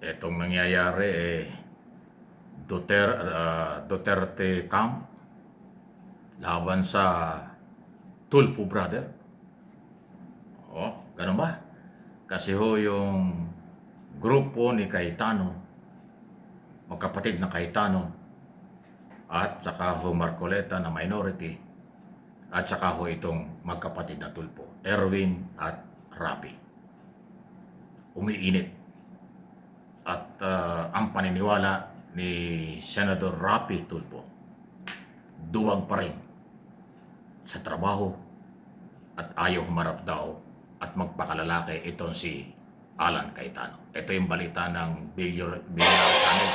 Itong nangyayari Duterte camp laban sa Tulfo brother. Ganun ba? Kasi yung grupo ni Cayetano, magkapatid na Cayetano, at saka Marcoleta na minority, at saka itong magkapatid na Tulfo, Erwin at Rapi. Umiinit. At ang paniniwala ni Senador Rapi Tulfo, duwag pa rin sa trabaho at ayaw humarap daw at magpakalalaki itong si Alan Cayetano. Ito yung balita ng Billionaire Channel.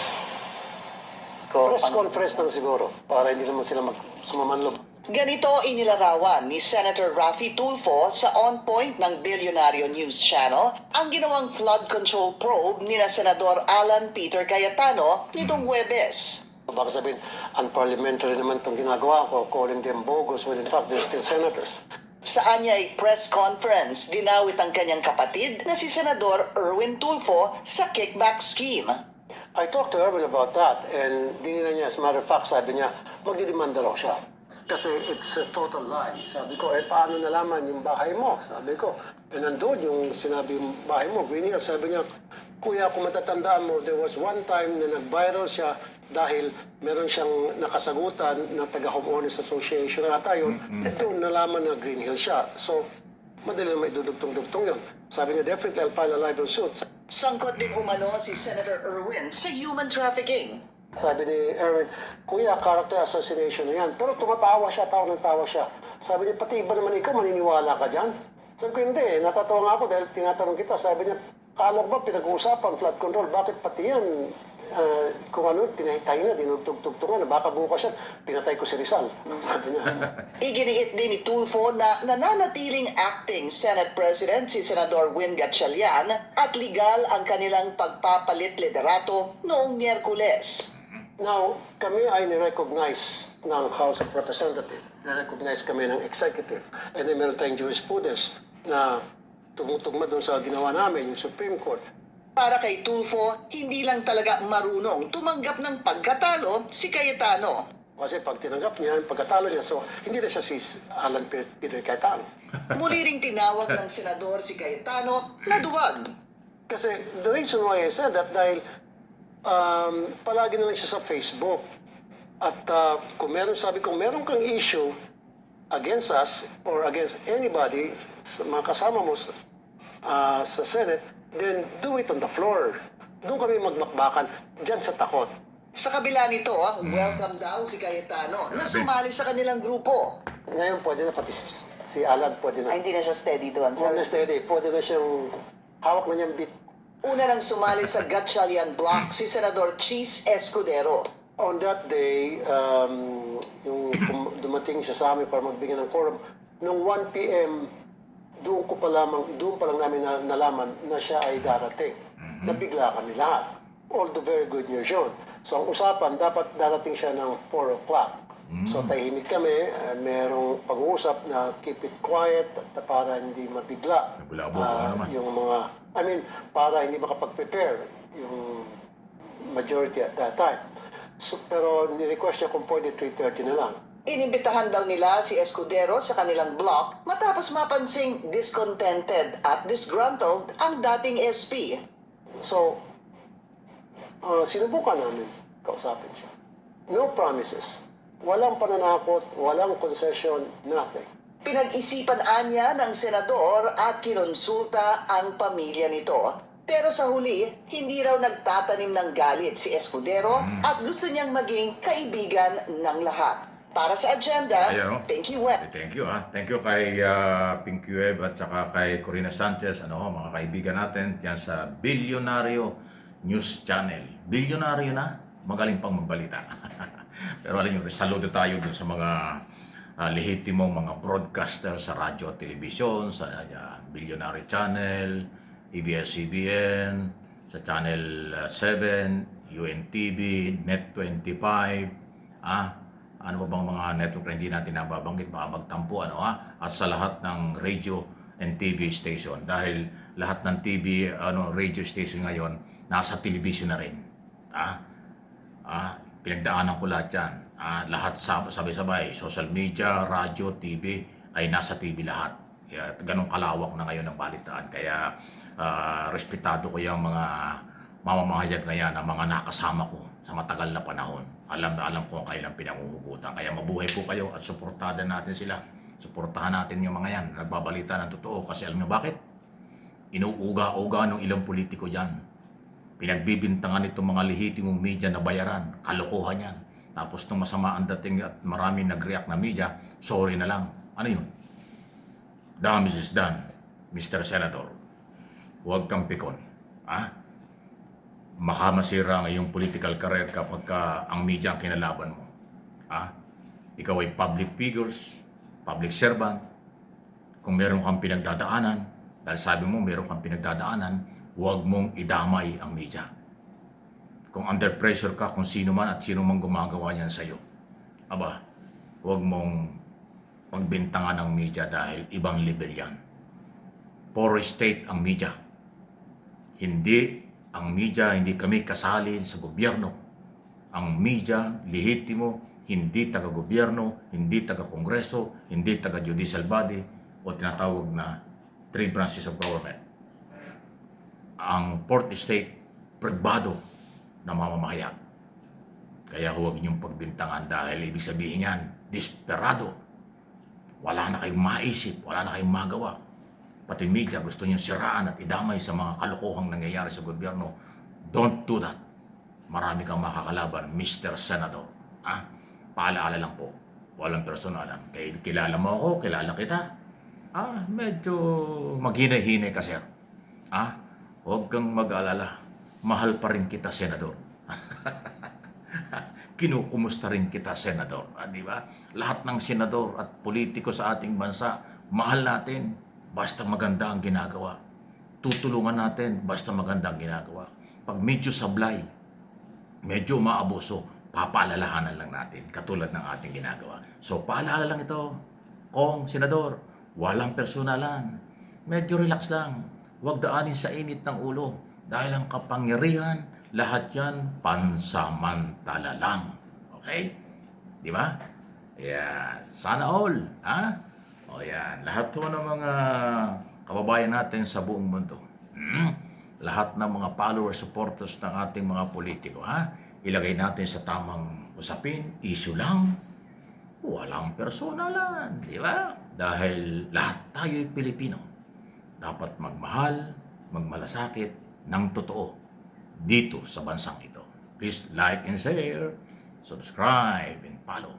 Press conference lang siguro para hindi naman sila sumamanlog. Ganito inilarawan ni Senator Raffy Tulfo sa On Point ng Billionario News Channel ang ginawang flood control probe ni na Senador Alan Peter Cayetano nitong Huwebes. Baka sabihin, unparliamentary naman itong ginagawa ko, calling them bogus, when in fact they're still senators. Sa anyay press conference, dinawit ang kanyang kapatid na si Senador Erwin Tulfo sa kickback scheme. I talked to Erwin about that and dinila niya, as a matter of fact, sabi niya, magdidemanda raw siya. Kasi it's a total lie. Sabi ko, paano nalaman yung bahay mo? Sabi ko, nandun yung sinabi yung bahay mo, Green Hill. Sabi niya, kuya, kung matatandaan mo, there was one time na nag-viral siya dahil meron siyang nakasagutan na taga-homeowners association na tayo. Doon nalaman na Green Hill siya. So, madali na may dudugtong-dugtong yun. Sabi niya, definitely I'll file a libel suit. Sangkot din umano si Senator Erwin sa human trafficking. Sabi ni Erwin, kuya, character assassination na yan. Pero tumatawa siya, tawa ng tawa siya. Sabi niya, pati iba naman ikaw, maniniwala ka dyan? Sabi ko, hindi. Natatawa nga ako dahil tinatanong kita. Sabi niya, kala ko ba pinag-uusapan, flood control, bakit pati yan? Kung ano, tinahitay na, dinugtug-tugtungan na baka bukas yan, pinatay ko si Rizal. Sabi niya. Iginiit din ni Tulfo na nananatiling acting Senate President si Senador Win Gatchalian at legal ang kanilang pagpapalit liderato noong Miyerkules. Now, kami ay ni-recognize ng House of Representatives. Na-recognize kami ng Executive. And then meron tayong jurisprudence na tumutugma doon sa ginawa namin, yung Supreme Court. Para kay Tulfo, hindi lang talaga marunong tumanggap ng pagkatalo si Cayetano. Kasi pag tinanggap niya, yung pagkatalo niya, so hindi na siya si Alan Peter Cayetano. Muli ring tinawag ng senador si Cayetano na duwag. Kasi the reason why I said that, dahil palagi na lang siya sa Facebook. At kung meron kang issue against us or against anybody, sa mga kasama mo sa Senate, then do it on the floor. Doon kami magmakbakan, dyan sa takot. Sa kabila nito, welcome daw si Cayetano na sumali sa kanilang grupo. Ngayon pwede na pati si Alan, pwede na. Ay, hindi na siya steady doon. Pwede na steady, pwede na siyang hawak na niyang beat. Una nang sumali sa Gatchalian Block si Senador Chis Escudero. On that day, yung dumating siya sa amin para magbigay ng quorum, nung 1 p.m., doon pa lang namin nalaman na siya ay darating. Nabigla kami lahat. Although very good news yun. So ang usapan, dapat darating siya ng 4 o'clock. So tahimik kami, merong pag-uusap na keep it quiet para hindi mabigla. Yung mga, para hindi makapag-prepare yung majority at that time. So, pero ni-request niya kung pwede 3:30 na lang. Inimbitahan daw nila si Escudero sa kanilang block matapos mapansing discontented at disgruntled ang dating SP. So, sinubukan namin kausapin siya. No promises. Walang pananakot, walang concession, nothing. Pinag-isipan anya ng senador at kinonsulta ang pamilya nito. Pero sa huli, hindi raw nagtatanim ng galit si Escudero at gusto niyang maging kaibigan ng lahat. Para sa agenda, Pinky Web. Thank you. Thank you kay Pinky Web at saka kay Corina Sanchez, mga kaibigan natin diyan sa Billionario News Channel. Billionario na, magaling pang magbalita. Pero alam niyo, saludo tayo dun sa mga lehitimong mga broadcaster sa radyo at telebisyon, sa Billionario Channel, ABS-CBN, sa Channel 7, UNTV, Net25, ano ba bang mga network na hindi natin nababanggit, baka magtampo, at sa lahat ng radio and TV station. Dahil lahat ng TV, radio station ngayon, nasa television na rin. Pinagdaanan ko lahat yan. Lahat sabay-sabay, social media, radyo, TV, ay nasa TV lahat. Kaya ganong kalawak na ngayon ang balitaan. Kaya respetado ko yung mga mamamahayag na yan, ang mga nakasama ko sa matagal na panahon. Alam na alam ko ang kailang pinanguhugutan. Kaya mabuhay po kayo at suportahan natin sila. Suportahan natin yung mga yan, nagbabalita ng totoo. Kasi alam niyo bakit? Inuuga-uga ng ilang politiko dyan. Pinagbibintangan itong mga lehitimong media na bayaran. Kalokohan yan. Tapos nung masama ang dating at maraming nag-react na media, sorry na lang. Ano yun? Damage is done, Mr. Senator. Huwag kang pikon. Makamasira ang iyong political career kapag ang media ang kinalaban mo. Ikaw ay public figures, public servant. Kung meron kang pinagdadaanan, dahil sabi mo meron kang pinagdadaanan, huwag mong idamay ang media. Kung under pressure ka, kung sino man at sino man gumagawa niyan sa iyo, huwag mong pagbintangan ng media dahil ibang level yan. Poor state ang media. Hindi kami kasali sa gobyerno. Ang media, lehitimo, hindi taga-gobyerno, hindi taga-kongreso, hindi taga-judicial body, o tinatawag na three branches of government. Ang fourth estate, pribado na mamamahayag. Kaya huwag niyong pagbintangan dahil ibig sabihin yan, desperado. Wala na kayong maisip, wala na kayong magawa. Pati media gusto niyong siraan at idamay sa mga kalokohang nangyayari sa gobyerno. Don't do that. Marami kang makakalaban, Mr. Senator. Paalaala lang po. Walang personalan. Kilala mo ako, kilala kita. Medyo maghinay-hinay ka, sir. Huwag kang mag-alala. Mahal pa rin kita, Senador. Kinukumusta rin kita, Senador. Di ba? Lahat ng senador at politiko sa ating bansa, mahal natin. Basta maganda ang ginagawa. Tutulungan natin, basta maganda ang ginagawa. Pag medyo sablay, medyo umaabuso, papaalalahanan lang natin, katulad ng ating ginagawa. So, paalala lang ito, Kong, Senador, walang personalan. Medyo relax lang. Huwag daanin sa init ng ulo. Dahil ang kapangyarihan, lahat yan pansamantala lang. Okay? Di ba? Yan. Sana all. O yan. Lahat po ng mga kababayan natin sa buong mundo. Lahat ng mga followers, supporters ng ating mga politiko. Ilagay natin sa tamang usapin. Issue lang. Walang personalan. Di ba? Dahil lahat tayo'y Pilipino. Dapat magmahal, magmalasakit ng totoo dito sa bansang ito. Please like and share, subscribe and follow.